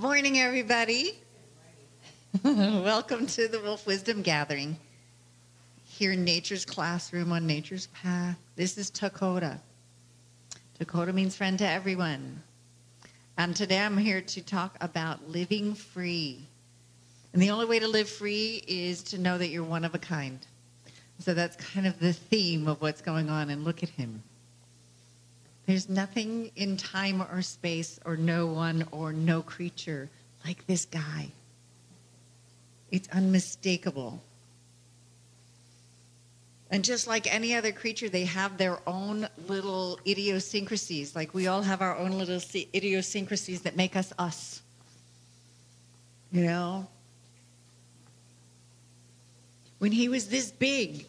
Good morning, everybody. Welcome to the Wolf Wisdom Gathering here in Nature's Classroom on Nature's Path. This is Takoda. Takoda means friend to everyone. And today I'm here to talk about living free. And the only way to live free is to know that you're one of a kind. So that's kind of the theme of what's going on. And look at him. There's nothing in time or space or no one or no creature like this guy. It's unmistakable. And just like any other creature, they have their own little idiosyncrasies. Like we all have our own little idiosyncrasies that make us us. You know? When he was this big,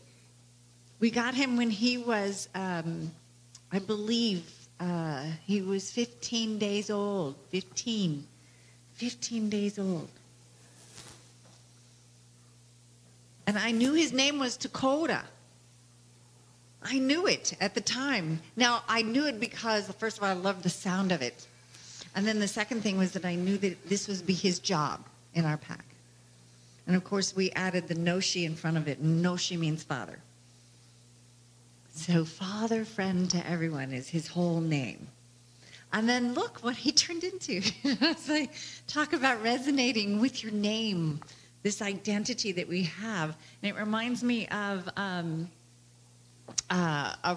we got him when he was... I believe he was 15 days old. 15 days old. And I knew his name was Takoda. I knew it at the time. Now, I knew it because, first of all, I loved the sound of it. And then the second thing was that I knew that this would be his job in our pack. And, of course, we added the Noshi in front of it. Noshi means father. So father, friend to everyone is his whole name. And then look what he turned into. It's like, talk about resonating with your name, this identity that we have. And it reminds me of a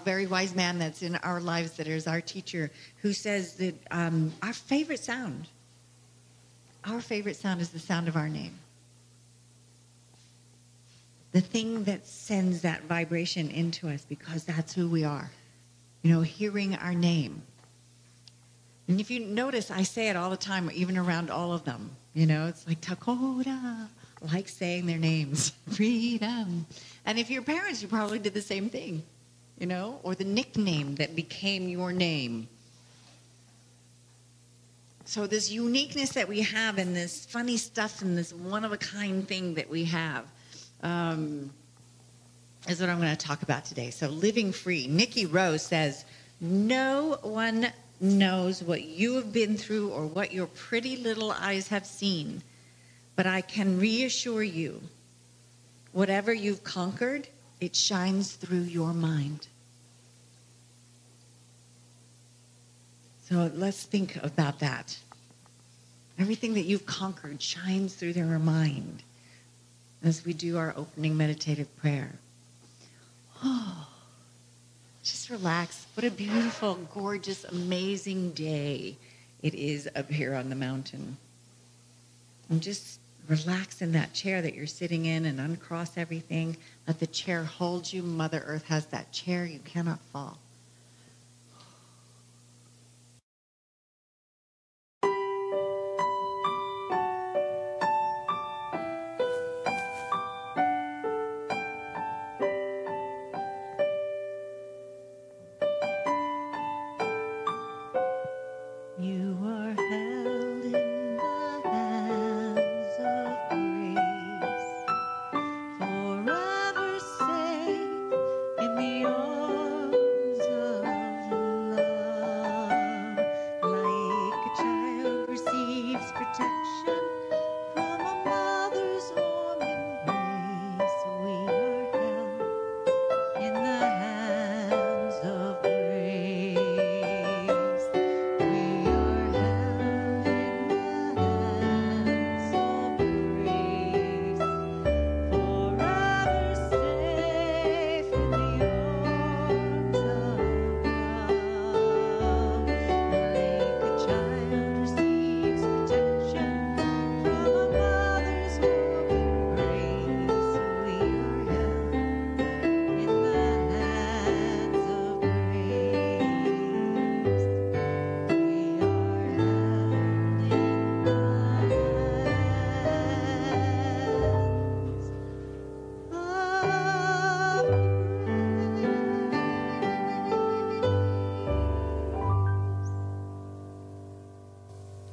very wise man that's in our lives that is our teacher, who says that our favorite sound is the sound of our name. The thing that sends that vibration into us, because that's who we are. You know, hearing our name. And if you notice, I say it all the time, even around all of them. You know, it's like Takoda, like saying their names. Freedom. And if you're parents, you probably did the same thing. You know, or the nickname that became your name. So this uniqueness that we have and this funny stuff and this one-of-a-kind thing that we have, is what I'm going to talk about today. So living free. Nikki Rose says, no one knows what you have been through or what your pretty little eyes have seen, but I can reassure you, whatever you've conquered, it shines through your mind. So let's think about that. Everything that you've conquered shines through their mind. As we do our opening meditative prayer. Oh, just relax. What a beautiful, gorgeous, amazing day it is up here on the mountain. And just relax in that chair that you're sitting in and uncross everything. Let the chair hold you. Mother Earth has that chair. You cannot fall.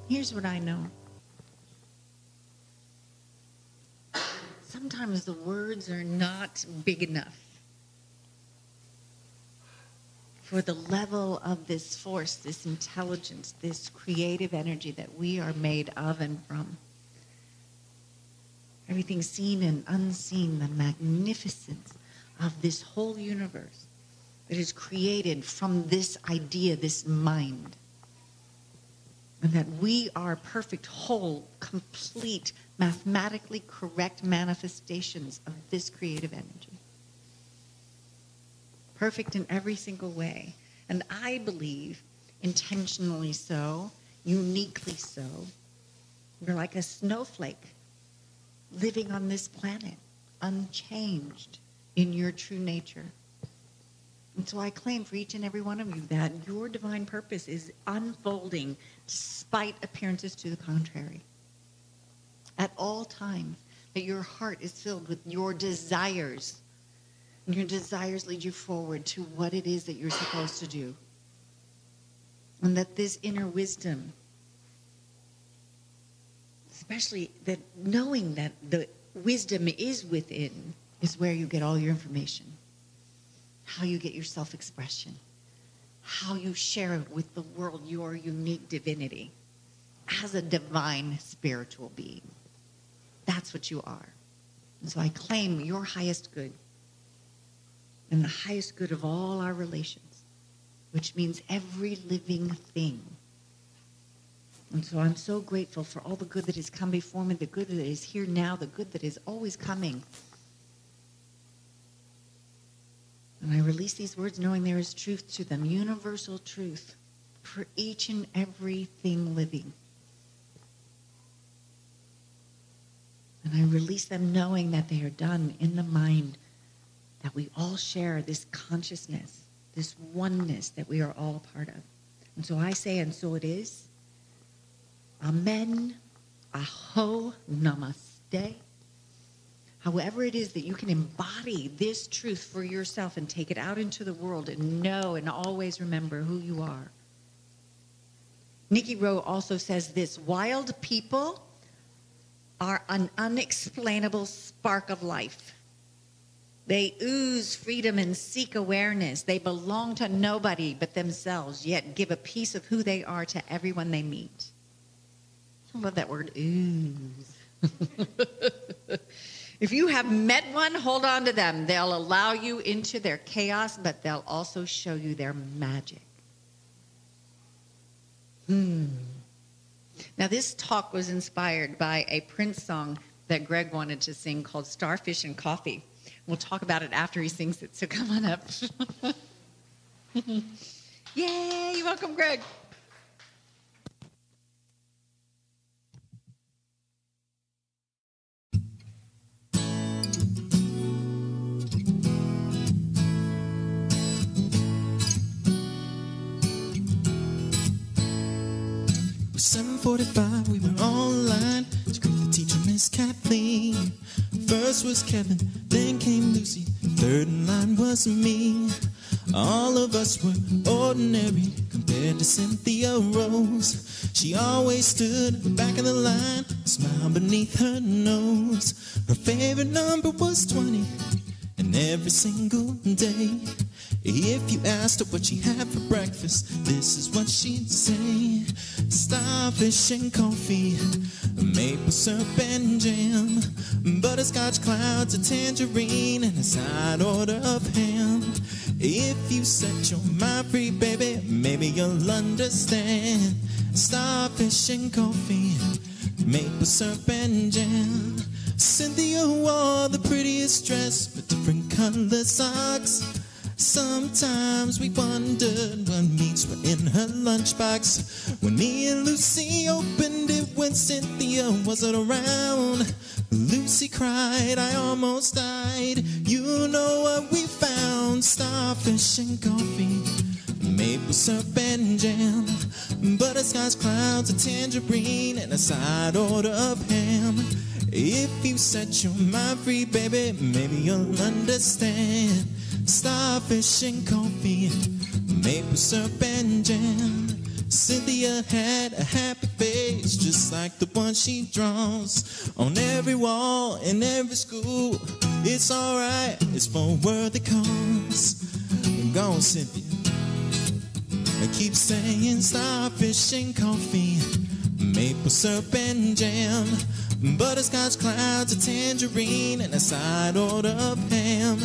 Here's what I know. Sometimes the words are not big enough for the level of this force, this intelligence, this creative energy that we are made of and from. Everything seen and unseen, the magnificence of this whole universe that is created from this idea, this mind. And that we are perfect, whole, complete, mathematically correct manifestations of this creative energy. Perfect in every single way. And I believe, intentionally so, uniquely so, we're like a snowflake living on this planet, unchanged in your true nature. And so I claim for each and every one of you that your divine purpose is unfolding despite appearances to the contrary. At all times, that your heart is filled with your desires. And your desires lead you forward to what it is that you're supposed to do. And that this inner wisdom, especially that knowing that the wisdom is within, is where you get all your information. How you get your self-expression. How you share with the world your unique divinity as a divine spiritual being. That's what you are. And so I claim your highest good and the highest good of all our relations, which means every living thing. And so I'm so grateful for all the good that has come before me, the good that is here now, the good that is always coming. And I release these words knowing there is truth to them, universal truth for each and everything living. And I release them knowing that they are done in the mind, that we all share this consciousness, this oneness that we are all part of. And so I say, and so it is. Amen. Aho. Namaste. However it is that you can embody this truth for yourself and take it out into the world and know and always remember who you are. Nikki Rowe also says this: wild people are an unexplainable spark of life. They ooze freedom and seek awareness. They belong to nobody but themselves, yet give a piece of who they are to everyone they meet. I love that word, ooze. If you have met one, hold on to them. They'll allow you into their chaos, but they'll also show you their magic. Now, this talk was inspired by a Prince song that Greg wanted to sing called Starfish and Coffee. We'll talk about it after he sings it, so come on up. Yay, you're welcome, Greg. It was 7:45, we were online to greet the teacher, Miss Kathleen. First was Kevin, then came Lucy, third in line was me. All of us were ordinary compared to Cynthia Rose. She always stood at the back of the line, smile beneath her nose. Her favorite number was 20, and every single day, if you asked her what she had for breakfast, this is what she'd say: starfish and coffee, maple syrup and jam, butterscotch clouds, a tangerine, and a side order of ham. If you set your mind free, baby, maybe you'll understand. Starfish and coffee, maple syrup and jam. Cynthia wore the prettiest dress with different colored socks. Sometimes we wondered what meats were in her lunchbox. When me and Lucy opened it when Cynthia wasn't around, Lucy cried, I almost died. You know what we found: starfish and coffee, maple syrup and jam, butterscotch clouds, a tangerine, and a side order of ham. If you set your mind free, baby, maybe you'll understand. Starfish and coffee, maple syrup and jam. Cynthia had a happy face, just like the one she draws on every wall in every school. It's alright, it's for a worthy cause. Go on, Cynthia. I keep saying starfish and coffee, maple syrup and jam, butterscotch clouds, a tangerine, and a side order of ham.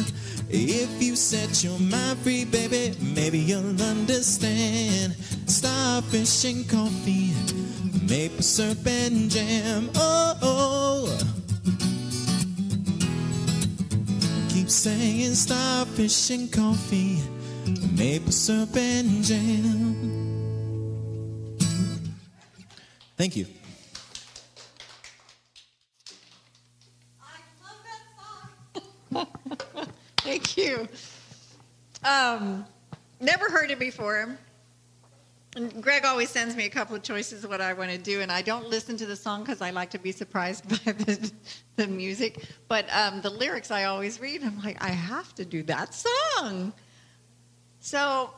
If you set your mind free, baby, maybe you'll understand. Starfish and coffee, maple syrup and jam. Oh, oh. Keep saying starfish and coffee, maple syrup and jam. Thank you. I love that song. Thank you. Never heard it before. And Greg always sends me a couple of choices of what I want to do, and I don't listen to the song because I like to be surprised by the music. But the lyrics I always read, I'm like, I have to do that song. So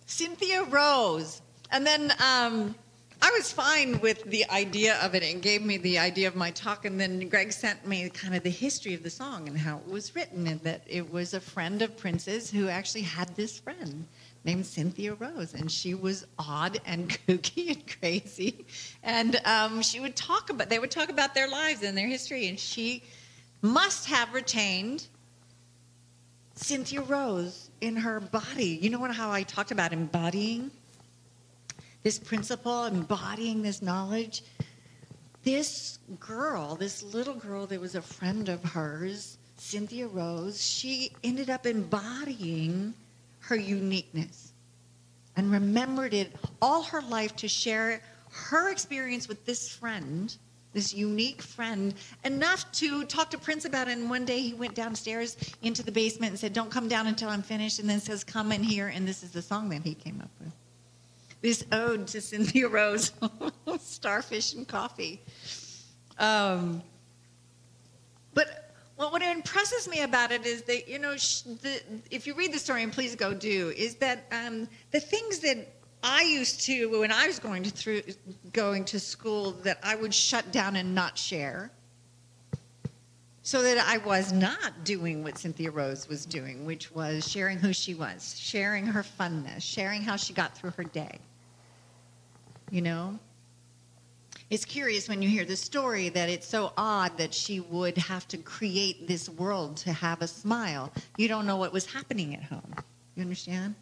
Cynthia Rose. And then I was fine with the idea of it and gave me the idea of my talk, and then Greg sent me kind of the history of the song and how it was written, and that it was a friend of Prince's who actually had this friend named Cynthia Rose, and she was odd and kooky and crazy, and they would talk about their lives and their history, and she must have retained Cynthia Rose in her body. You know how I talked about embodying this principle, embodying this knowledge? This little girl that was a friend of hers, Cynthia Rose, she ended up embodying her uniqueness and remembered it all her life to share her experience with this friend, this unique friend, enough to talk to Prince about it. And one day he went downstairs into the basement and said, "Don't come down until I'm finished," and then says, "Come in here," and this is the song that he came up with. This ode to Cynthia Rose, Starfish and Coffee. But what impresses me about it is that, if you read the story, and please go do, is that the things that I used to, when I was going to school, that I would shut down and not share, so that I was not doing what Cynthia Rose was doing, which was sharing who she was, sharing her funness, sharing how she got through her day. It's curious when you hear the story that it's so odd that she would have to create this world to have a smile. You don't know what was happening at home. You understand?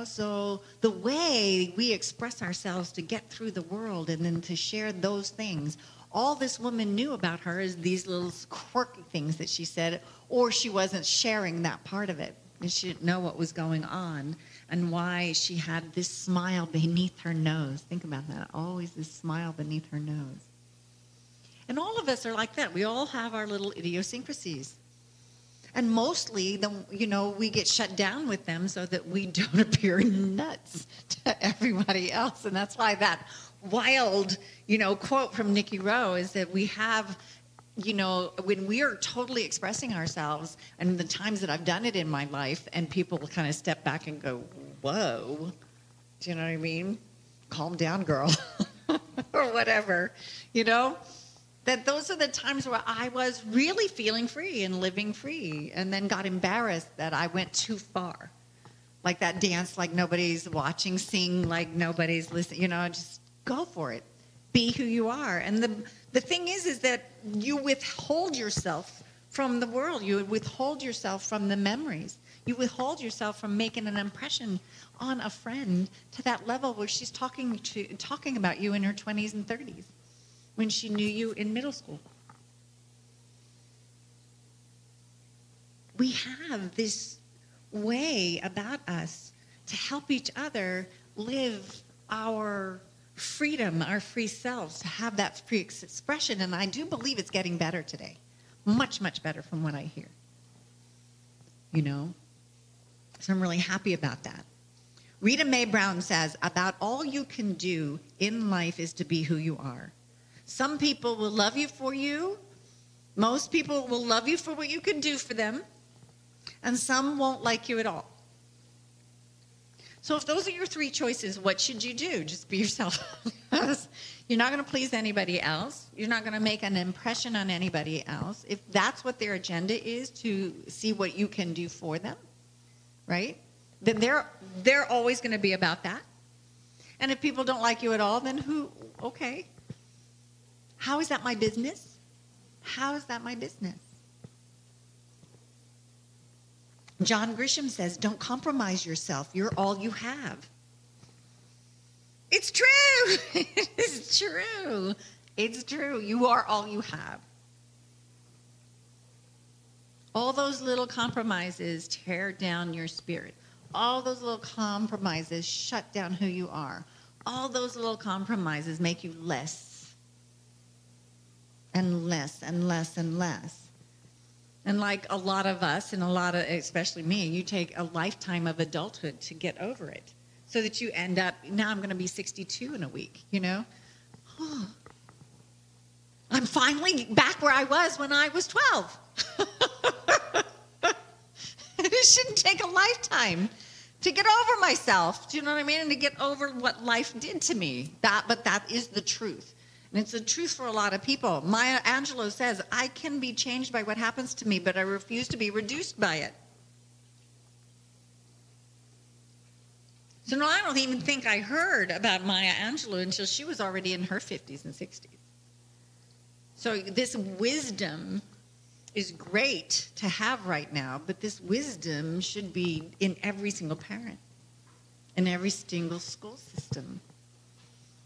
So the way we express ourselves to get through the world and then to share those things, all this woman knew about her is these little quirky things that she said, or she wasn't sharing that part of it. And she didn't know what was going on and why she had this smile beneath her nose. Think about that. Always this smile beneath her nose. And all of us are like that. We all have our little idiosyncrasies. And mostly, we get shut down with them so that we don't appear nuts to everybody else. And that's why that wild, quote from Nikki Rowe is that we have, when we are totally expressing ourselves, and the times that I've done it in my life, and people kind of step back and go, whoa, do you know what I mean? Calm down, girl, or whatever, that those are the times where I was really feeling free and living free, and then got embarrassed that I went too far. Like that dance like nobody's watching, sing like nobody's listening, just go for it. Be who you are. And the thing is that you withhold yourself from the world. You withhold yourself from the memories. You withhold yourself from making an impression on a friend to that level where she's talking about you in her 20s and 30s. When she knew you in middle school. We have this way about us to help each other live our freedom, our free selves, to have that free expression. And I do believe it's getting better today. Much, much better from what I hear. So I'm really happy about that. Rita Mae Brown says, about all you can do in life is to be who you are. Some people will love you for you. Most people will love you for what you can do for them. And some won't like you at all. So if those are your three choices, what should you do? Just be yourself. You're not going to please anybody else. You're not going to make an impression on anybody else. If that's what their agenda is, to see what you can do for them, right? Then they're always going to be about that. And if people don't like you at all, then okay. How is that my business? How is that my business? John Grisham says, don't compromise yourself. You're all you have. It's true. It's true. It's true. You are all you have. All those little compromises tear down your spirit. All those little compromises shut down who you are. All those little compromises make you less and less and less and less. And like a lot of us, and especially me, you take a lifetime of adulthood to get over it. So that you end up, now I'm going to be 62 in a week, you know? Oh, I'm finally back where I was when I was 12. It shouldn't take a lifetime to get over myself. Do you know what I mean? And to get over what life did to me. But that is the truth. And it's the truth for a lot of people. Maya Angelou says, I can be changed by what happens to me, but I refuse to be reduced by it. So no, I don't even think I heard about Maya Angelou until she was already in her 50s and 60s. So this wisdom is great to have right now, but this wisdom should be in every single parent, in every single school system.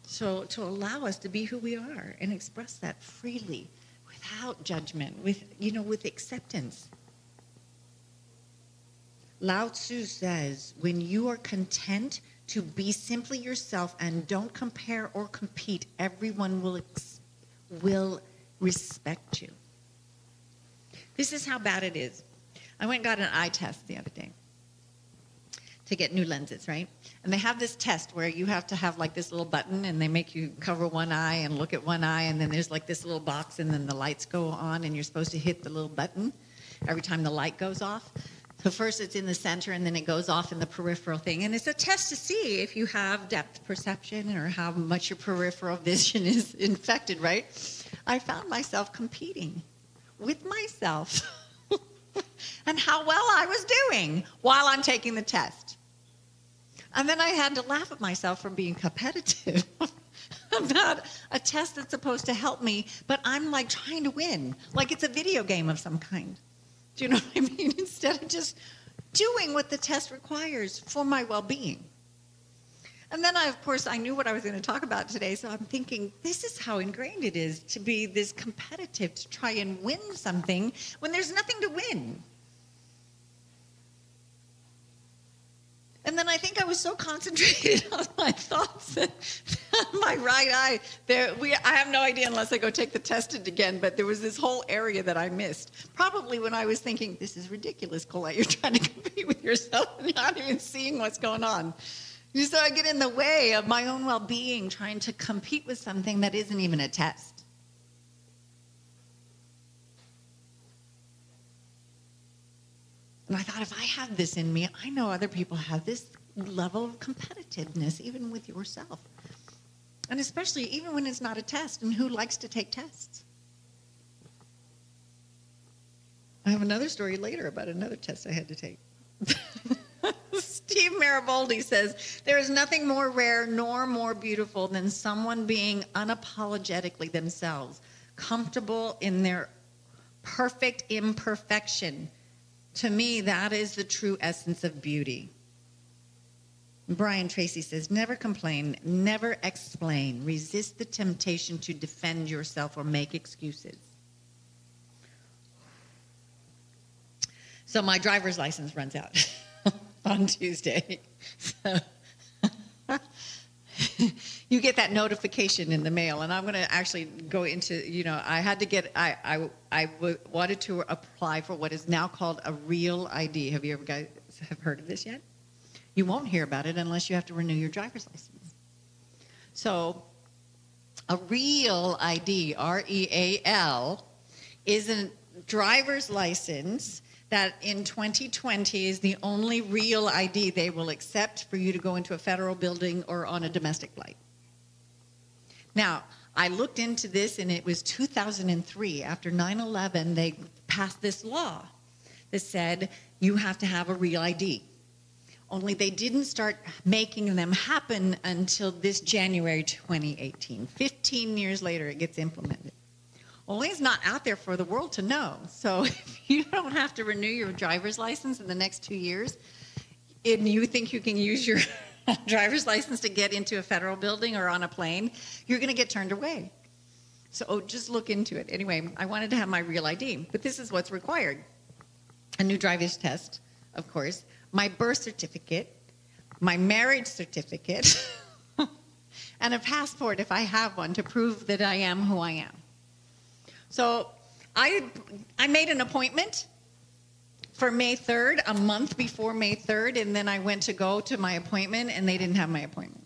So to allow us to be who we are and express that freely, without judgment, with acceptance. Lao Tzu says, when you are content to be simply yourself and don't compare or compete, everyone will respect you. This is how bad it is. I went and got an eye test the other day to get new lenses, right? And they have this test where you have to have like this little button, and they make you cover one eye and look at one eye, and then there's like this little box, and then the lights go on, and you're supposed to hit the little button every time the light goes off. So first it's in the center, and then it goes off in the peripheral thing. And it's a test to see if you have depth perception or how much your peripheral vision is infected, right? I found myself competing with myself and how well I was doing while I'm taking the test. And then I had to laugh at myself for being competitive about a test that's supposed to help me, but I'm like trying to win, like it's a video game of some kind. Do you know what I mean? Instead of just doing what the test requires for my well-being. And then, of course, I knew what I was going to talk about today, so I'm thinking, this is how ingrained it is to be this competitive, to try and win something when there's nothing to win. And then I think I was so concentrated on my thoughts that my right eye, I have no idea unless I go take the test again, but there was this whole area that I missed. Probably when I was thinking, this is ridiculous, Colette, you're trying to compete with yourself and you're not even seeing what's going on. So I get in the way of my own well-being trying to compete with something that isn't even a test. And I thought, if I have this in me, I know other people have this level of competitiveness, even with yourself. And especially even when it's not a test, and who likes to take tests? I have another story later about another test I had to take. Steve Mariboldi says, there is nothing more rare nor more beautiful than someone being unapologetically themselves, comfortable in their perfect imperfection. To me, that is the true essence of beauty. Brian Tracy says, never complain, never explain. Resist the temptation to defend yourself or make excuses. So my driver's license runs out on Tuesday. So you get that notification in the mail, and I'm going to actually go into, I had to get, I wanted to apply for what is now called a real ID. Have you ever guys have heard of this yet? You won't hear about it unless you have to renew your driver's license. So a real ID, R-E-A-L, is a driver's license that in 2020 is the only real ID they will accept for you to go into a federal building or on a domestic flight. Now, I looked into this, and it was 2003. After 9/11, they passed this law that said you have to have a real ID. Only they didn't start making them happen until this January 2018. 15 years later, it gets implemented. Only it's not out there for the world to know. So if you don't have to renew your driver's license in the next 2 years, and you think you can use your driver's license to get into a federal building or on a plane, you're going to get turned away. So just look into it. Anyway, I wanted to have my real ID, but this is what's required. A new driver's test, of course, my birth certificate, my marriage certificate, and a passport if I have one to prove that I am who I am. So I made an appointment for May 3rd, a month before May 3rd, and then I went to go to my appointment, and they didn't have my appointment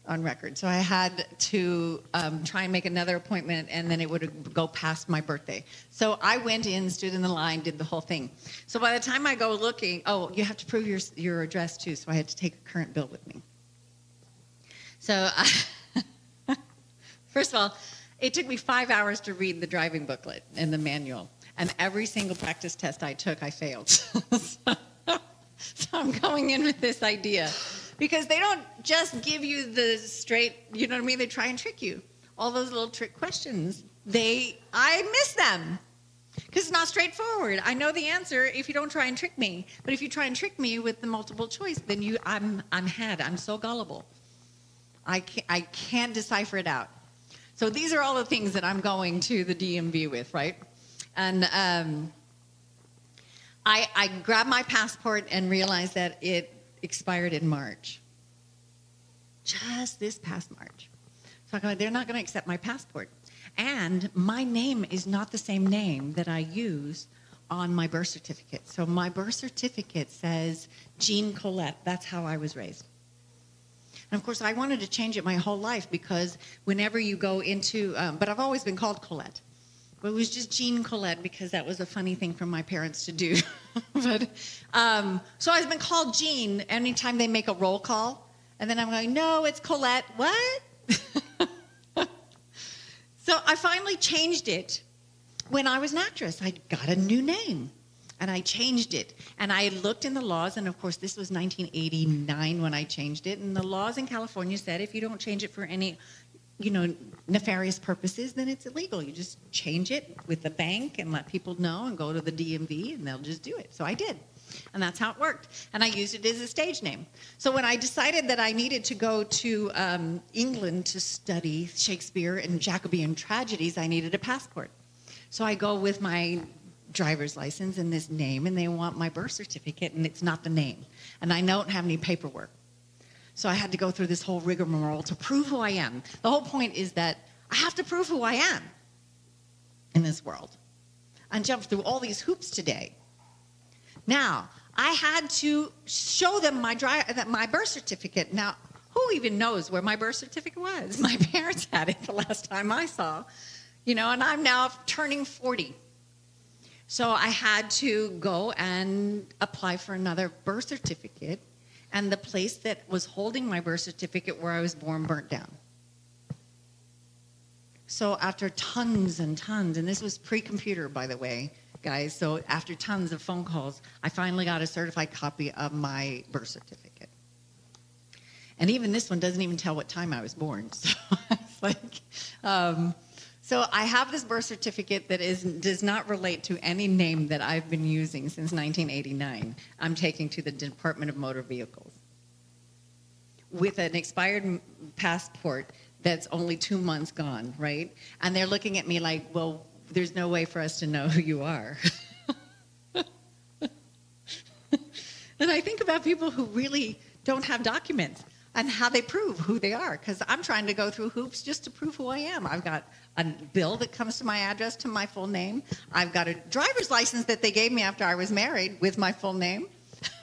on record. So I had to try and make another appointment, and then it would go past my birthday. So I went in, stood in the line, did the whole thing. So by the time I go looking, oh, you have to prove your address too, so I had to take a current bill with me. So first of all, it took me 5 hours to read the driving booklet and the manual. And every single practice test I took, I failed. So I'm going in with this idea. Because they don't just give you the straight, you know what I mean? They try and trick you. All those little trick questions, I miss them. Because it's not straightforward. I know the answer if you don't try and trick me. But if you try and trick me with the multiple choice, then I'm so gullible. I can't decipher it out. So these are all the things that I'm going to the DMV with, right? And I grabbed my passport and realized that it expired in March. Just this past March. So I go, they're not going to accept my passport. And my name is not the same name that I use on my birth certificate. So my birth certificate says Jean Colette. That's how I was raised. And of course, I wanted to change it my whole life because whenever you go into, but I've always been called Colette. But it was just Jean Colette because that was a funny thing for my parents to do. But so I've been called Jean anytime they make a roll call. And then I'm going, no, it's Colette. What? So I finally changed it when I was an actress. I got a new name. And I changed it. And I looked in the laws, and of course, this was 1989 when I changed it. And the laws in California said if you don't change it for any, nefarious purposes, then it's illegal. You just change it with the bank and let people know and go to the DMV, and they'll just do it. So I did. And that's how it worked. And I used it as a stage name. So when I decided that I needed to go to England to study Shakespeare and Jacobean tragedies, I needed a passport. So I go with my driver's license and this name, and they want my birth certificate, and it's not the name. And I don't have any paperwork. So I had to go through this whole rigmarole to prove who I am. The whole point is that I have to prove who I am in this world and jump through all these hoops today. Now, I had to show them my birth certificate. Now, who even knows where my birth certificate was? My parents had it the last time I saw, and I'm now turning 40. So I had to go and apply for another birth certificate, and the place that was holding my birth certificate where I was born burnt down. So after tons and tons, and this was pre-computer, by the way, guys, so after tons of phone calls, I finally got a certified copy of my birth certificate. And even this one doesn't even tell what time I was born. So it's like, so I have this birth certificate that does not relate to any name that I've been using since 1989. I'm taking to the Department of Motor Vehicles with an expired passport that's only 2 months gone, right? And they're looking at me like, well, there's no way for us to know who you are. And I think about people who really don't have documents and how they prove who they are, because I'm trying to go through hoops just to prove who I am. I've got a bill that comes to my address to my full name. I've got a driver's license that they gave me after I was married with my full name.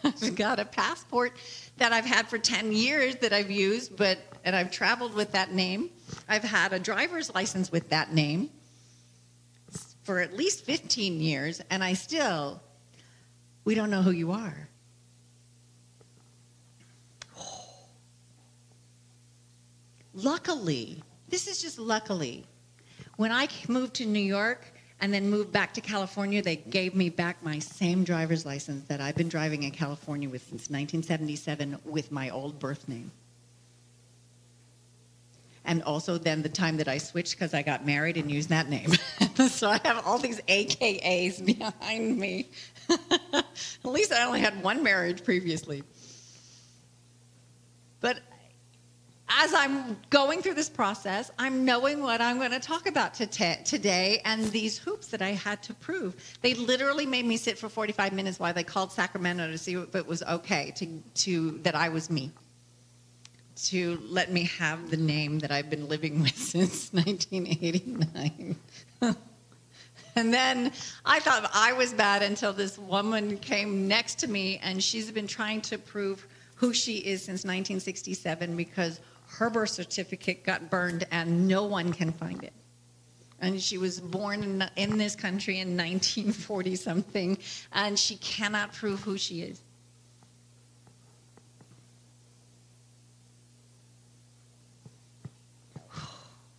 I've got a passport that I've had for 10 years that I've used, and I've traveled with that name. I've had a driver's license with that name for at least 15 years, and we don't know who you are. Luckily, this is just luckily, when I moved to New York and then moved back to California. They gave me back my same driver's license that I've been driving in California with since 1977 with my old birth name. And also then the time that I switched because I got married and used that name. So I have all these AKAs behind me. At least I only had one marriage previously. But as I'm going through this process, I'm knowing what I'm going to talk about today and these hoops that I had to prove. They literally made me sit for 45 minutes while they called Sacramento to see if it was okay that I was me, to let me have the name that I've been living with since 1989. And then I thought I was bad until this woman came next to me, and she's been trying to prove who she is since 1967 because her birth certificate got burned and no one can find it. And she was born in this country in 1940-something, and she cannot prove who she is.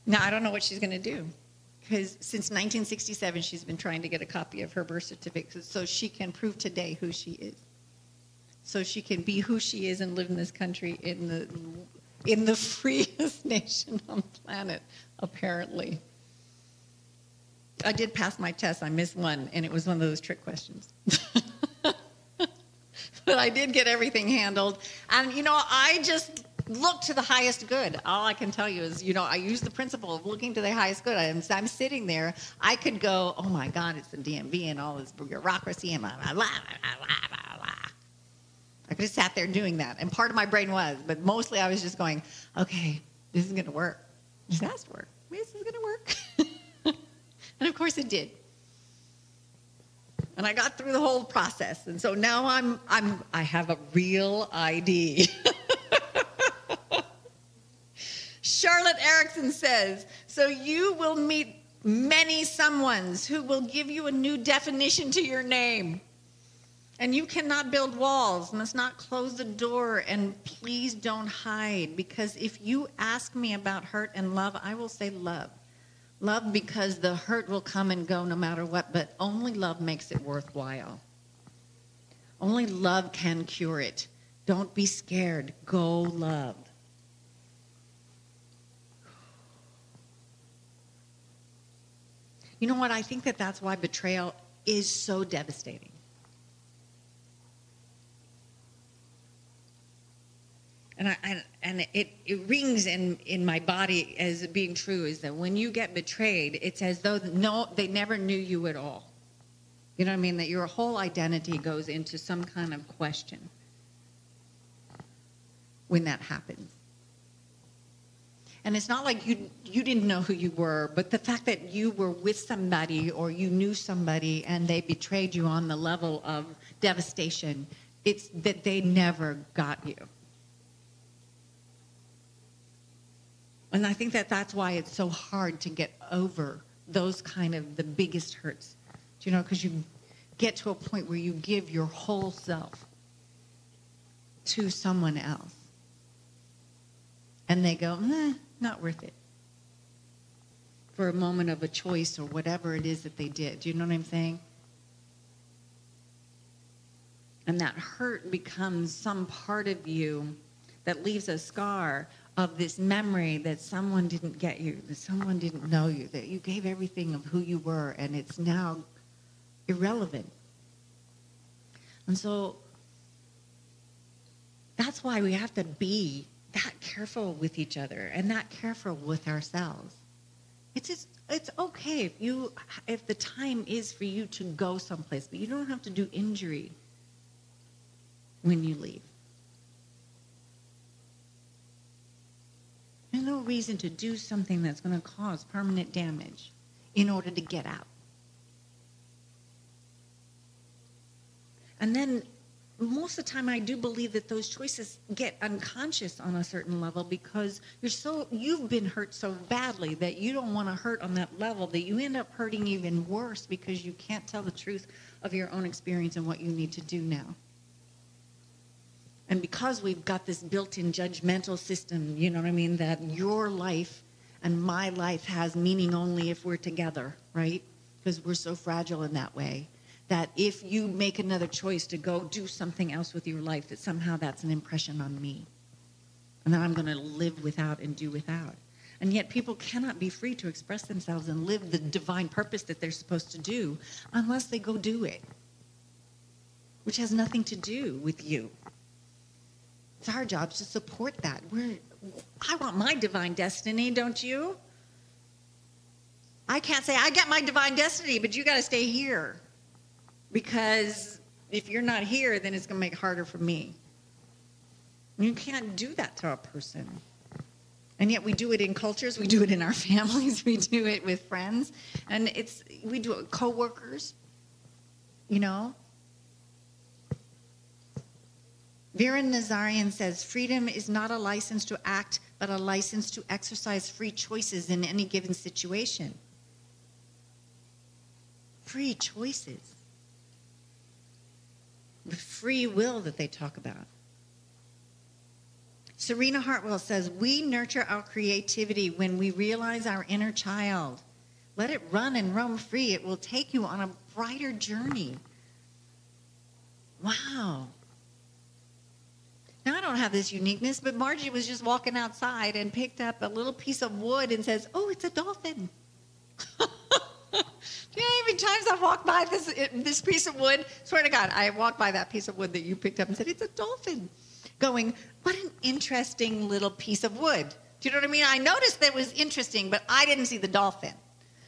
Now, I don't know what she's going to do, because since 1967, she's been trying to get a copy of her birth certificate so she can prove today who she is. So she can be who she is and live in this country in the freest nation on the planet, apparently. I did pass my test. I missed one, and it was one of those trick questions. But I did get everything handled. And, I just look to the highest good. All I can tell you is, I use the principle of looking to the highest good. I'm sitting there. I could go, oh, my God, it's the DMV and all this bureaucracy and blah, blah, blah, blah, blah, blah. I could have sat there doing that, and part of my brain was, but mostly I was just going, okay, this is going to work. This has to work. This is going to work. And of course it did. And I got through the whole process, and so now I have a real ID. Charlotte Erickson says, so you will meet many someones who will give you a new definition to your name. And you cannot build walls, must not close the door, and please don't hide, because if you ask me about hurt and love, I will say love. Love because the hurt will come and go no matter what, but only love makes it worthwhile. Only love can cure it. Don't be scared. Go love. You know what? I think that's why betrayal is so devastating. And it rings in my body as being true, is that when you get betrayed, it's as though they never knew you at all. You know what I mean? That your whole identity goes into some kind of question when that happens. And it's not like you didn't know who you were, but the fact that you were with somebody or you knew somebody and they betrayed you on the level of devastation, it's that they never got you. And I think that's why it's so hard to get over those kind of the biggest hurts, because you get to a point where you give your whole self to someone else. And they go, not worth it. For a moment of a choice or whatever it is that they did. Do you know what I'm saying? And that hurt becomes some part of you that leaves a scar of this memory that someone didn't get you, that someone didn't know you, that you gave everything of who you were, and it's now irrelevant. And so that's why we have to be that careful with each other and that careful with ourselves. It's okay if the time is for you to go someplace, but you don't have to do injury when you leave. There's no reason to do something that's going to cause permanent damage in order to get out. And then most of the time I do believe that those choices get unconscious on a certain level because you've been hurt so badly that you don't want to hurt on that level, that you end up hurting even worse because you can't tell the truth of your own experience and what you need to do now. And because we've got this built-in judgmental system, you know what I mean, that your life and my life has meaning only if we're together, right? because we're so fragile in that way, that if you make another choice to go do something else with your life, that somehow that's an impression on me, and that I'm going to live without and do without. And yet people cannot be free to express themselves and live the divine purpose that they're supposed to do unless they go do it, which has nothing to do with you. It's our job to support that. I want my divine destiny, don't you? I can't say, I get my divine destiny, but you got to stay here. Because if you're not here, then it's going to make it harder for me. You can't do that to a person. And yet we do it in cultures, we do it in our families, we do it with friends, and we do it with coworkers, you know. Vera Nazarian says, freedom is not a license to act, but a license to exercise free choices in any given situation. Free choices. The free will that they talk about. Serena Hartwell says, we nurture our creativity when we realize our inner child. Let it run and roam free. It will take you on a brighter journey. Wow. Now, I don't have this uniqueness, but Margie was just walking outside and picked up a little piece of wood and says, oh, it's a dolphin. Do you know how many times I've walked by this piece of wood? Swear to God, I walked by that piece of wood that you picked up and said, it's a dolphin. Going, what an interesting little piece of wood. Do you know what I mean? I noticed that it was interesting, but I didn't see the dolphin.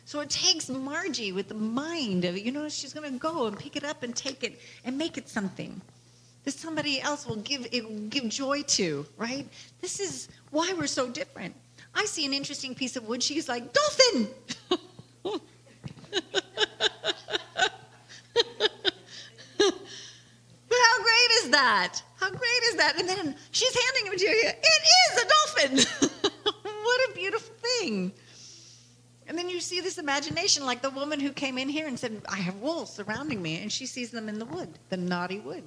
So it takes Margie with the mind of, she's going to go and pick it up and take it and make it something that somebody else will give joy to, right? This is why we're so different. I see an interesting piece of wood. She's like, dolphin! But how great is that? How great is that? And then she's handing it to you. It is a dolphin! What a beautiful thing. And then you see this imagination, like the woman who came in here and said, I have wolves surrounding me. And she sees them in the wood, the naughty wood.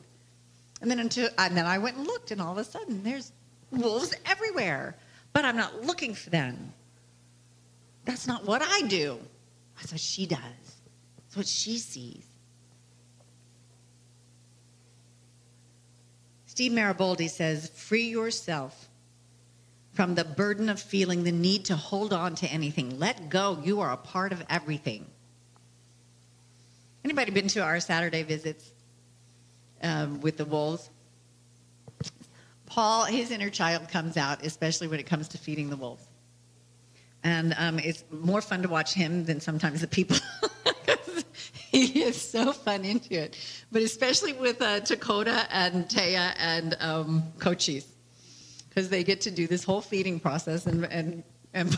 And then I went and looked, and all of a sudden, there's wolves everywhere. But I'm not looking for them. That's not what I do. That's what she does. That's what she sees. Steve Mariboldi says, free yourself from the burden of feeling the need to hold on to anything. Let go. You are a part of everything. Anybody been to our Saturday visits with the wolves? Paul, his inner child comes out, especially when it comes to feeding the wolves. And it's more fun to watch him than sometimes the people. He is so fun into it. But especially with Takoda and Taya and Cochise, because they get to do this whole feeding process, and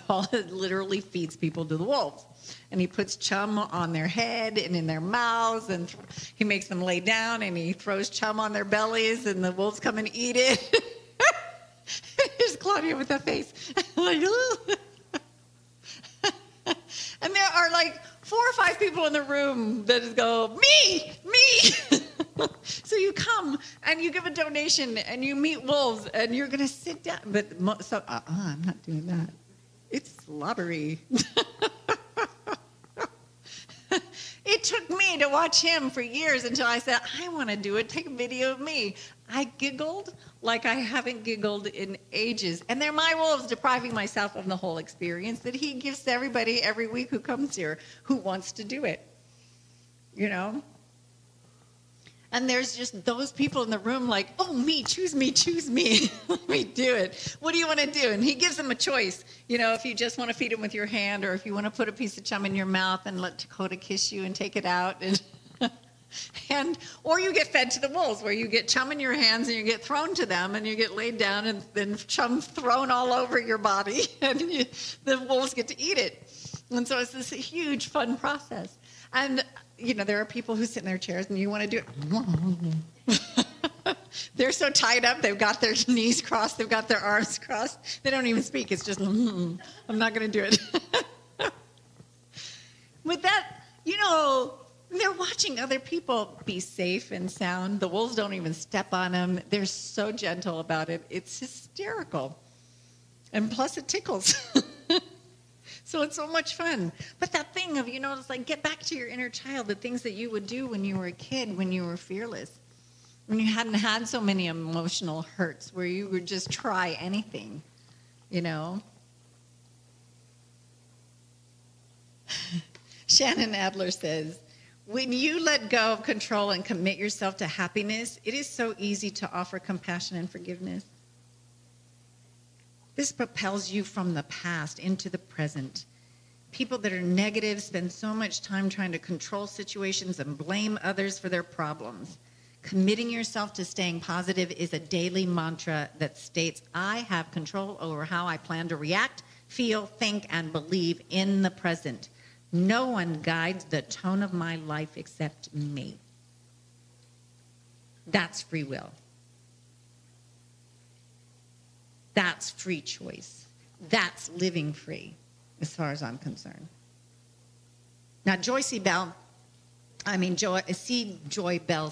Paul literally feeds people to the wolves. And he puts chum on their head and in their mouths, and he makes them lay down, and he throws chum on their bellies, and the wolves come and eat it. Here's Claudia with that face. And there are like 4 or 5 people in the room that go, me. So you come and you give a donation and you meet wolves and you're going to sit down. But I'm not doing that. It's slobbery. It took me to watch him for years until I said, I want to do it. Take a video of me. I giggled like I haven't giggled in ages. And they're my wolves, depriving myself of the whole experience that he gives to everybody every week who comes here, who wants to do it. And there's just those people in the room like, oh, me, choose me. Let me do it. What do you want to do? And he gives them a choice. If you just want to feed him with your hand, or if you want to put a piece of chum in your mouth and let Takoda kiss you and take it out. Or you get fed to the wolves, where you get chum in your hands and you get thrown to them and you get laid down and then chum thrown all over your body and the wolves get to eat it. And so it's this huge fun process. And there are people who sit in their chairs and you want to do it. They're so tied up. They've got their knees crossed. They've got their arms crossed. They don't even speak. It's just, I'm not going to do it. With that, they're watching other people be safe and sound. The wolves don't even step on them. They're so gentle about it. It's hysterical. And plus it tickles. So it's so much fun. But that thing of, it's like get back to your inner child, the things that you would do when you were a kid, when you were fearless, when you hadn't had so many emotional hurts, where you would just try anything, Shannon Adler says, when you let go of control and commit yourself to happiness, it is so easy to offer compassion and forgiveness. This propels you from the past into the present. People that are negative spend so much time trying to control situations and blame others for their problems. Committing yourself to staying positive is a daily mantra that states, I have control over how I plan to react, feel, think, and believe in the present. No one guides the tone of my life except me. That's free will. That's free choice. That's living free, as far as I'm concerned. Now, Joy Bell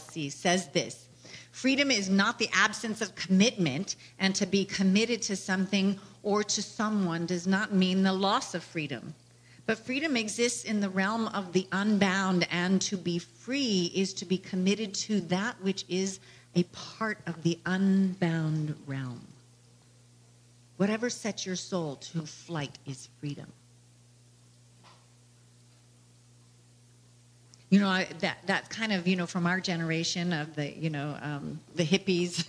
C says this: freedom is not the absence of commitment, and to be committed to something or to someone does not mean the loss of freedom. But freedom exists in the realm of the unbound, and to be free is to be committed to that which is a part of the unbound realm. Whatever sets your soul to flight is freedom. That's kind of, from our generation of the, the hippies,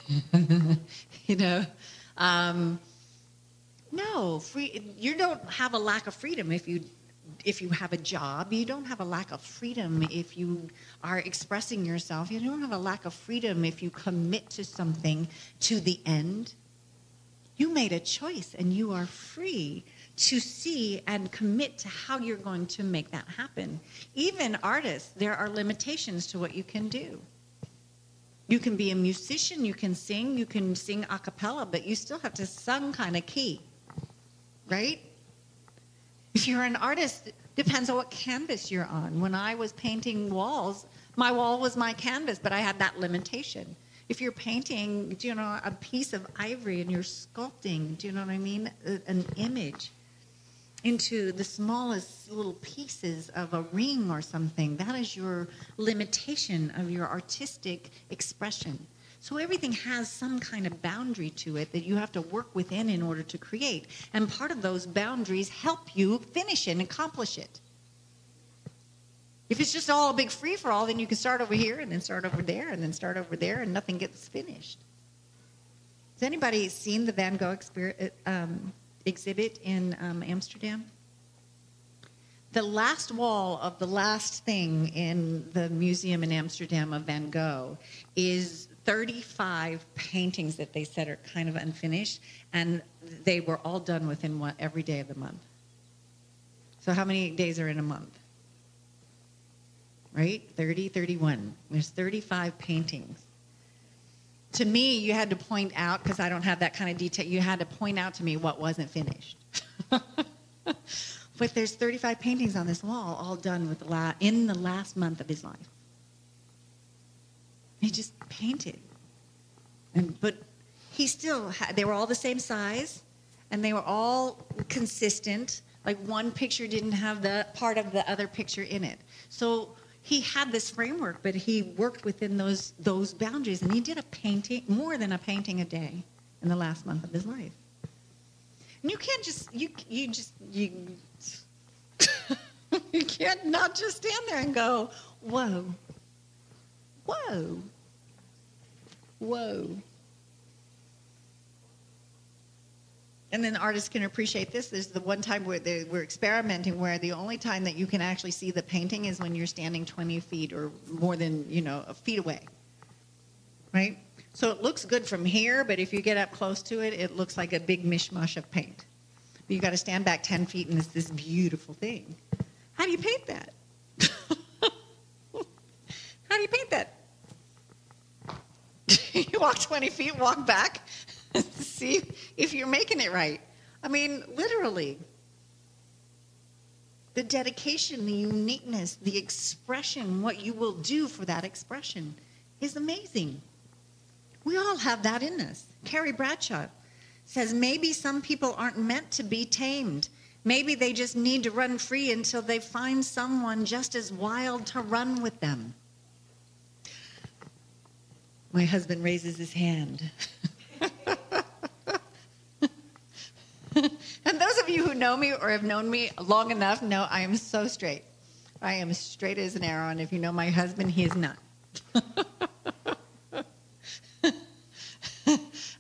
no, you don't have a lack of freedom if you have a job. You don't have a lack of freedom if you are expressing yourself. You don't have a lack of freedom if you commit to something to the end. You made a choice, and you are free to see and commit to how you're going to make that happen. Even artists, there are limitations to what you can do. You can be a musician, you can sing a cappella, but you still have to some kind of key, right? If you're an artist, depends on what canvas you're on. When I was painting walls, my wall was my canvas, but I had that limitation. If you're painting, a piece of ivory and you're sculpting, do you know what I mean? An image into the smallest little pieces of a ring or something, that is your limitation of your artistic expression. So everything has some kind of boundary to it that you have to work within in order to create. And part of those boundaries help you finish it and accomplish it. If it's just all a big free-for-all, then you can start over here and then start over there and then start over there and nothing gets finished. Has anybody seen the Van Gogh exhibit in Amsterdam? The last wall of the last thing in the museum in Amsterdam of Van Gogh is 35 paintings that they said are kind of unfinished, and they were all done within every day of the month. So how many days are in a month? Right? 30, 31. There's 35 paintings. To me, you had to point out, because I don't have that kind of detail, you had to point out to me what wasn't finished. But there's 35 paintings on this wall, all done in the last month of his life. He just painted. But he still they were all the same size, and they were all consistent. Like one picture didn't have the part of the other picture in it. So he had this framework, but he worked within those boundaries, and he did a painting, more than a painting a day in the last month of his life. And you can't just, you can't not just stand there and go, whoa, whoa, whoa. And then artists can appreciate this. There's the one time where we're experimenting where the only time that you can actually see the painting is when you're standing 20 feet or more than, a feet away, right? So it looks good from here, but if you get up close to it, it looks like a big mishmash of paint. But you got to stand back 10 feet and it's this beautiful thing. How do you paint that? How do you paint that? You walk 20 feet, walk back, see if you're making it right. I mean, literally. The dedication, the uniqueness, the expression, what you will do for that expression is amazing. We all have that in us. Carrie Bradshaw says, maybe some people aren't meant to be tamed. Maybe they just need to run free until they find someone just as wild to run with them. My husband raises his hand. And those of you who know me or have known me long enough know I am so straight. I am straight as an arrow, and if you know my husband, he is not.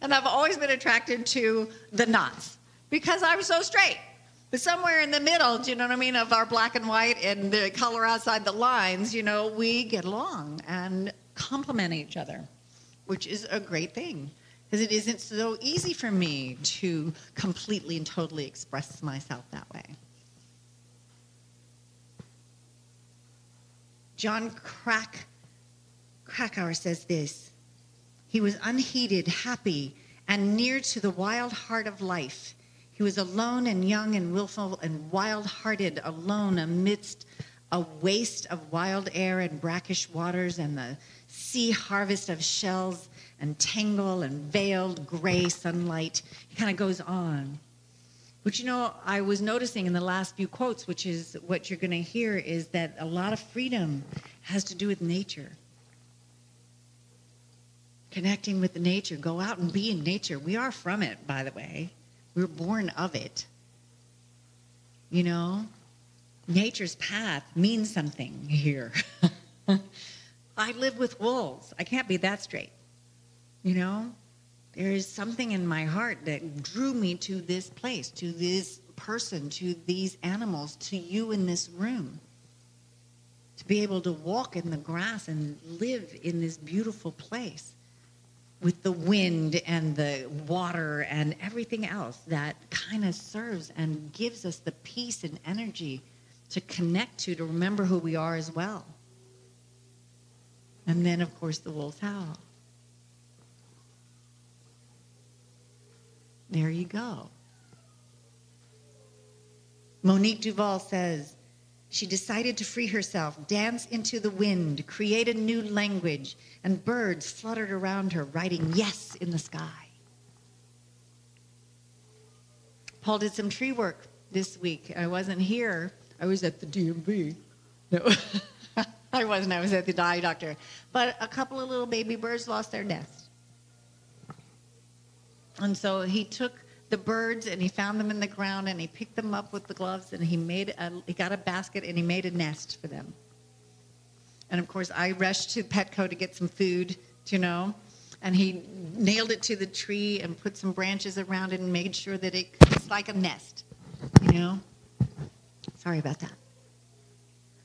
And I've always been attracted to the knots because I'm so straight. But somewhere in the middle, do you know what I mean, of our black and white and the color outside the lines, you know, we get along and complement each other, which is a great thing because it isn't so easy for me to completely and totally express myself that way. John Krakauer says this: he was unheeded, happy, and near to the wild heart of life. He was alone and young and willful and wild-hearted, alone amidst a waste of wild air and brackish waters and the sea harvest of shells and tangle and veiled gray sunlight. He kind of goes on. But, you know, I was noticing in the last few quotes, which is what you're going to hear, is that a lot of freedom has to do with nature. Connecting with the nature. Go out and be in nature. We are from it, by the way. We were born of it. You know? Nature's path means something here. I live with wolves. I can't be that straight. You know? There is something in my heart that drew me to this place, to this person, to these animals, to you in this room. To be able to walk in the grass and live in this beautiful place with the wind and the water and everything else that kind of serves and gives us the peace and energy to connect to remember who we are as well. And then, of course, the wolves howl. There you go. Monique Duval says, she decided to free herself, dance into the wind, create a new language, and birds fluttered around her, writing yes in the sky. Paul did some tree work this week. I wasn't here. I was at the DMV. No, I wasn't. I was at the eye doctor. But a couple of little baby birds lost their nest. And so he took the birds and he found them in the ground and he picked them up with the gloves and he got a basket and he made a nest for them. And of course I rushed to Petco to get some food, you know, and he nailed it to the tree and put some branches around it and made sure that it's like a nest, you know. Sorry about that.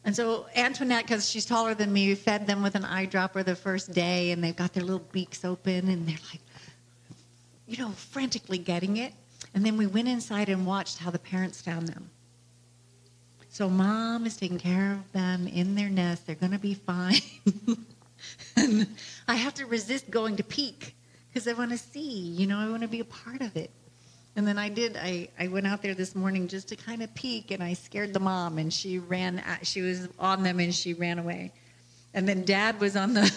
And so Antoinette, because she's taller than me, fed them with an eyedropper the first day and they've got their little beaks open and they're like, you know, frantically getting it. And then we went inside and watched how the parents found them. So mom is taking care of them in their nest. They're going to be fine. And I have to resist going to peek because I want to see, you know, I want to be a part of it. And then I did. I went out there this morning just to kind of peek, and I scared the mom, and she was on them, and she ran away. And then Dad was on the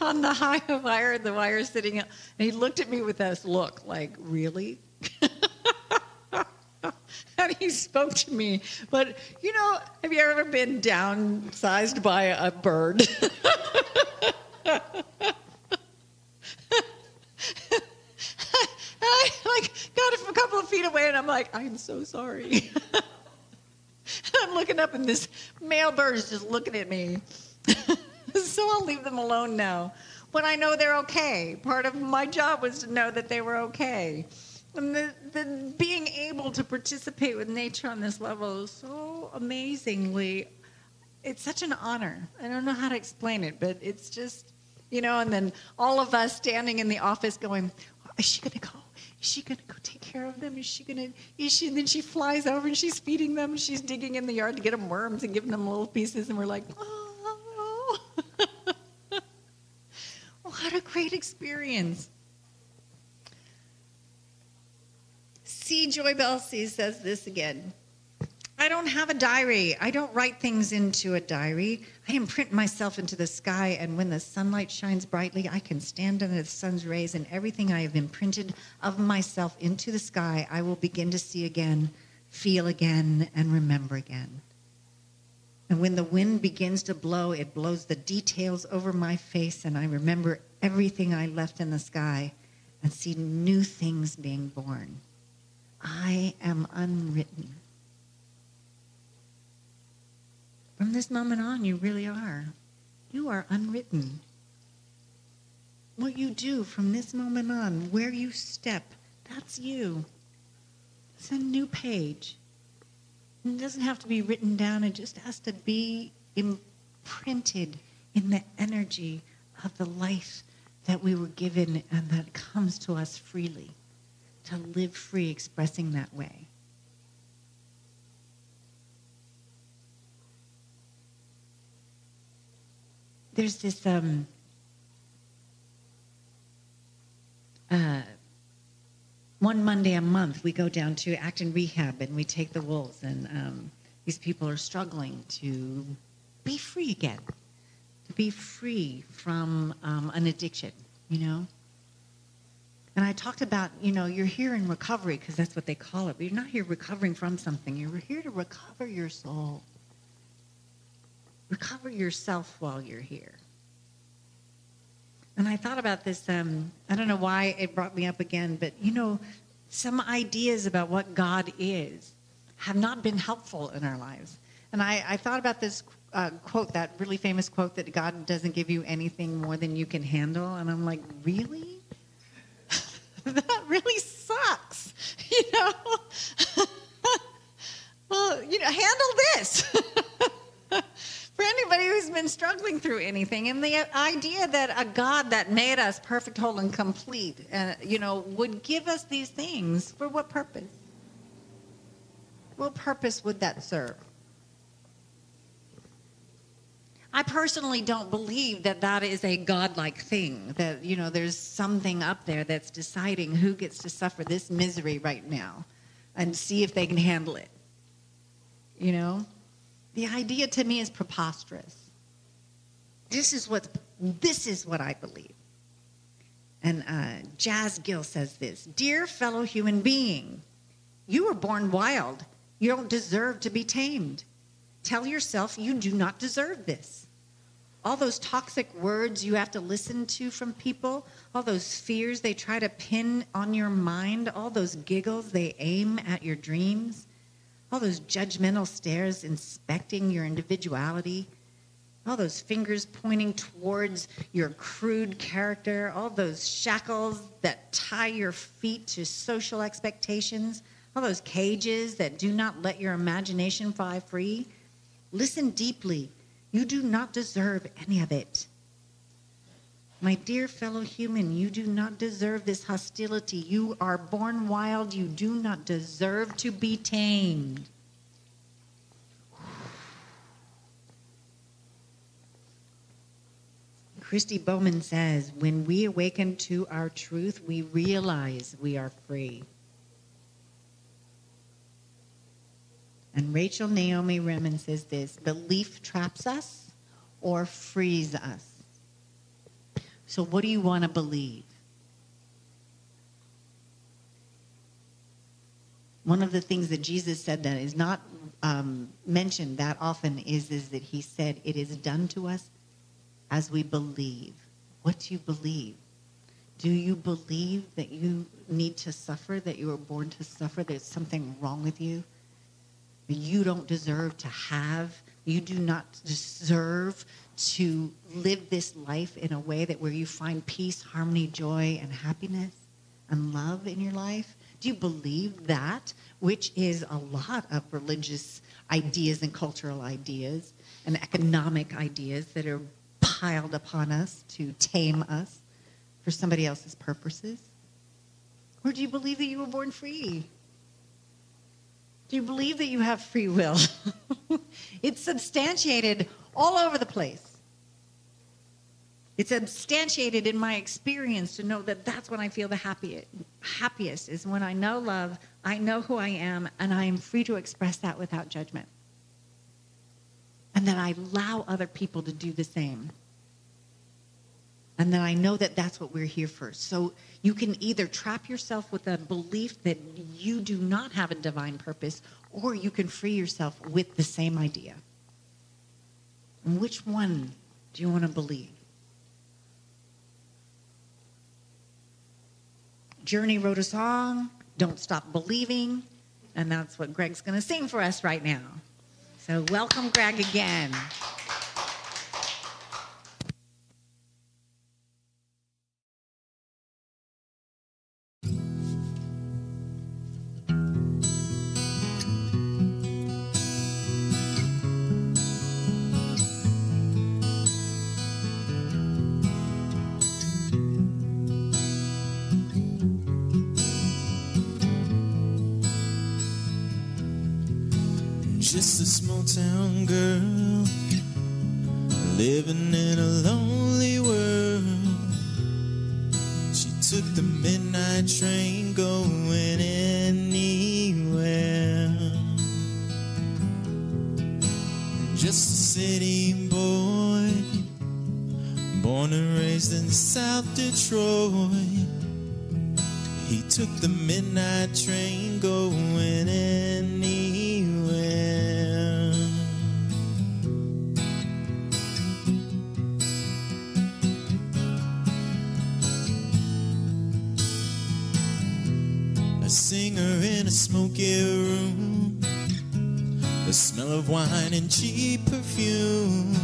on the high wire, the wire sitting, and he looked at me with this look like, really? And he spoke to me. But, you know, have you ever been downsized by a bird? I got it from a couple of feet away, and I'm like, I'm so sorry. I'm looking up, and this male bird is just looking at me. So I'll leave them alone now. But I know they're okay. Part of my job was to know that they were okay. And the being able to participate with nature on this level is so amazingly, it's such an honor. I don't know how to explain it, but it's just, you know, and then all of us standing in the office going, is she going to go? Is she going to go take care of them? And then she flies over and she's feeding them. And she's digging in the yard to get them worms and giving them little pieces. And we're like, oh. What a great experience. C. Joy Belsey says this again. I don't have a diary. I don't write things into a diary. I imprint myself into the sky, and when the sunlight shines brightly, I can stand under the sun's rays, and everything I have imprinted of myself into the sky, I will begin to see again feel again, and remember again. And when the wind begins to blow, it blows the details over my face, and I remember everything I left in the sky and see new things being born. I am unwritten. From this moment on, you really are. You are unwritten. What you do from this moment on, where you step, that's you. It's a new page. It doesn't have to be written down. It just has to be imprinted in the energy of the life that we were given and that comes to us freely. To live free, expressing that way. There's this one Monday a month, we go down to Acton Rehab and we take the wolves, and these people are struggling to be free again, to be free from an addiction, you know. And I talked about, you know, you're here in recovery because that's what they call it, but you're not here recovering from something. You're here to recover your soul. Recover yourself while you're here. And I thought about this, I don't know why it brought me up again, but, you know, some ideas about what God is have not been helpful in our lives. And I thought about this quote, that really famous quote that God doesn't give you anything more than you can handle. And I'm like, really? That really sucks, you know? Well, you know, handle this. For anybody who's been struggling through anything, and the idea that a God that made us perfect, whole, and complete, you know, would give us these things, for what purpose? What purpose would that serve? I personally don't believe that that is a godlike thing, that, you know, there's something up there that's deciding who gets to suffer this misery right now and see if they can handle it, you know? The idea to me is preposterous. This is what I believe. And Jazz Gill says this: "Dear fellow human being, you were born wild. You don't deserve to be tamed. Tell yourself you do not deserve this. All those toxic words you have to listen to from people, all those fears they try to pin on your mind, all those giggles they aim at your dreams, all those judgmental stares inspecting your individuality, all those fingers pointing towards your crude character, all those shackles that tie your feet to social expectations, all those cages that do not let your imagination fly free. Listen deeply. You do not deserve any of it. My dear fellow human, you do not deserve this hostility. You are born wild. You do not deserve to be tamed." Christy Bowman says, "When we awaken to our truth, we realize we are free." And Rachel Naomi Remen says this: "Belief traps us or frees us." So what do you want to believe? One of the things that Jesus said that is not mentioned that often is that he said, "It is done to us as we believe." What do you believe? Do you believe that you need to suffer, that you were born to suffer, there's something wrong with you? You don't deserve to have. You do not deserve to live this life in a way that where you find peace, harmony, joy, and happiness and love in your life? Do you believe that, which is a lot of religious ideas and cultural ideas and economic ideas that are piled upon us to tame us for somebody else's purposes? Or do you believe that you were born free? Do you believe that you have free will? It's substantiated all over the place. It's substantiated in my experience to know that that's when I feel the happiest is when I know love, I know who I am, and I am free to express that without judgment. And that I allow other people to do the same. And then I know that that's what we're here for. So you can either trap yourself with a belief that you do not have a divine purpose, or you can free yourself with the same idea. And which one do you want to believe? Journey wrote a song, Don't Stop Believing, and that's what Greg's going to sing for us right now. So welcome, Greg, again. Just a small town girl living in a lonely world. She took the midnight train going anywhere. Just a city boy, born and raised in South Detroit. He took the midnight train going anywhere. A singer in a smoky room, the smell of wine and cheap perfume.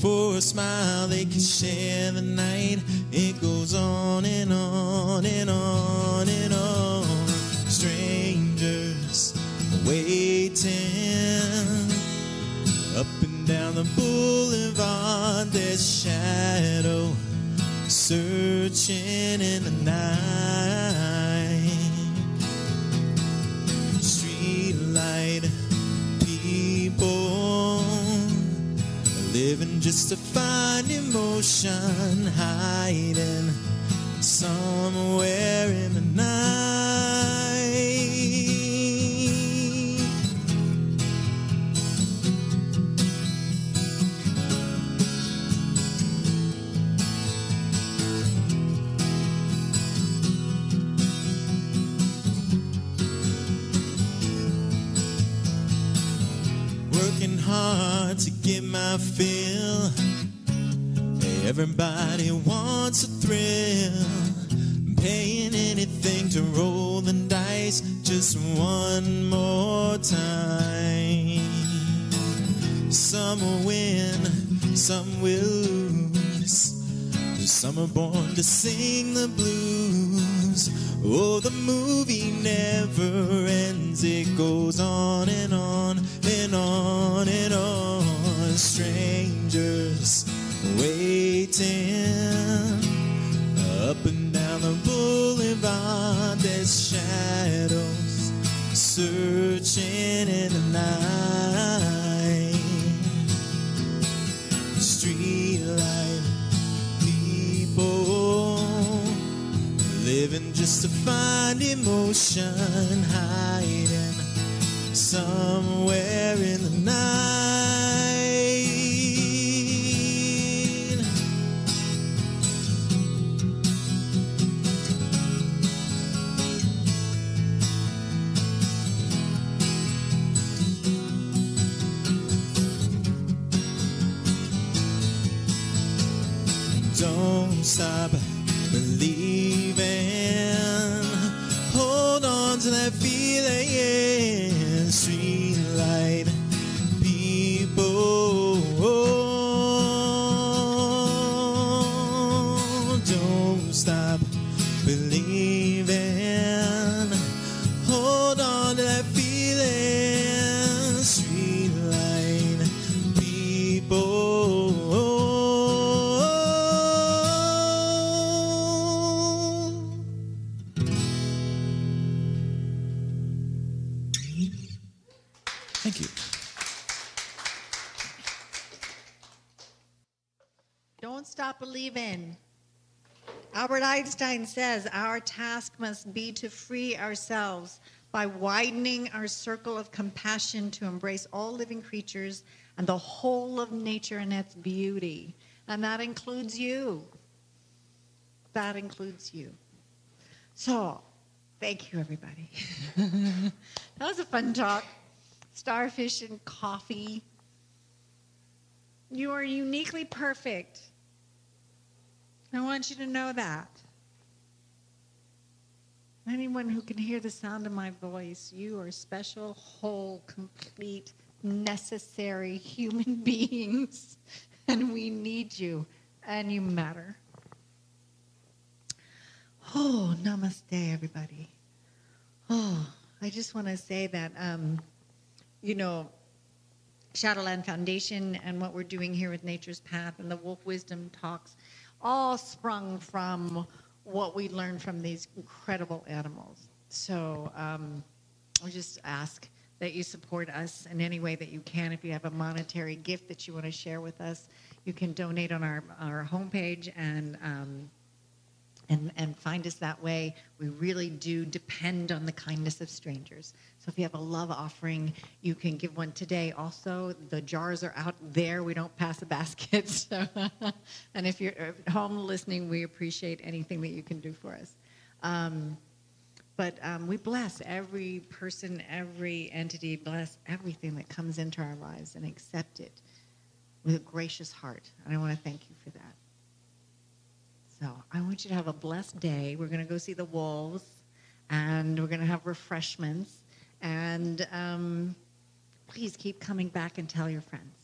For a smile they could share the night. It goes on and on and on and on. Strangers waiting up and down the boulevard. There's shadow searching in the night. Streetlight people living just to find emotion, hiding somewhere in the night. Working hard to get my fill. Everybody wants a thrill, paying anything to roll the dice just one more time. Some will win, some will lose. Some are born to sing the blues. Oh, the movie never ends. It goes on and on and on and on. Strangers waiting up and down the boulevard. There's shadows searching in the night. Streetlight people living just to find emotion, hiding somewhere in the night. Don't stop believing. Hold on to that feeling. Streetlight people, don't stop believing. Hold on to that feeling. Streetlight people. Thank you. Don't stop believing. Albert Einstein says our task must be to free ourselves by widening our circle of compassion to embrace all living creatures and the whole of nature and its beauty. And that includes you. That includes you. So, thank you, everybody. That was a fun talk. Starfish and coffee. You are uniquely perfect. I want you to know that. Anyone who can hear the sound of my voice, you are special, whole, complete, necessary human beings. And we need you. And you matter. Oh, namaste, everybody. Oh, I just want to say that, Shadowland Foundation and what we're doing here with Nature's Path and the Wolf Wisdom Talks all sprung from what we learned from these incredible animals. So I just ask that you support us in any way that you can. If you have a monetary gift that you want to share with us, you can donate on our homepage and find us that way. We really do depend on the kindness of strangers. So if you have a love offering, you can give one today. Also, the jars are out there. We don't pass a basket. So, and if you're at home listening, we appreciate anything that you can do for us. But we bless every person, every entity, bless everything that comes into our lives and accept it with a gracious heart. And I want to thank you for that. So I want you to have a blessed day. We're going to go see the wolves, and we're going to have refreshments. And please keep coming back and tell your friends.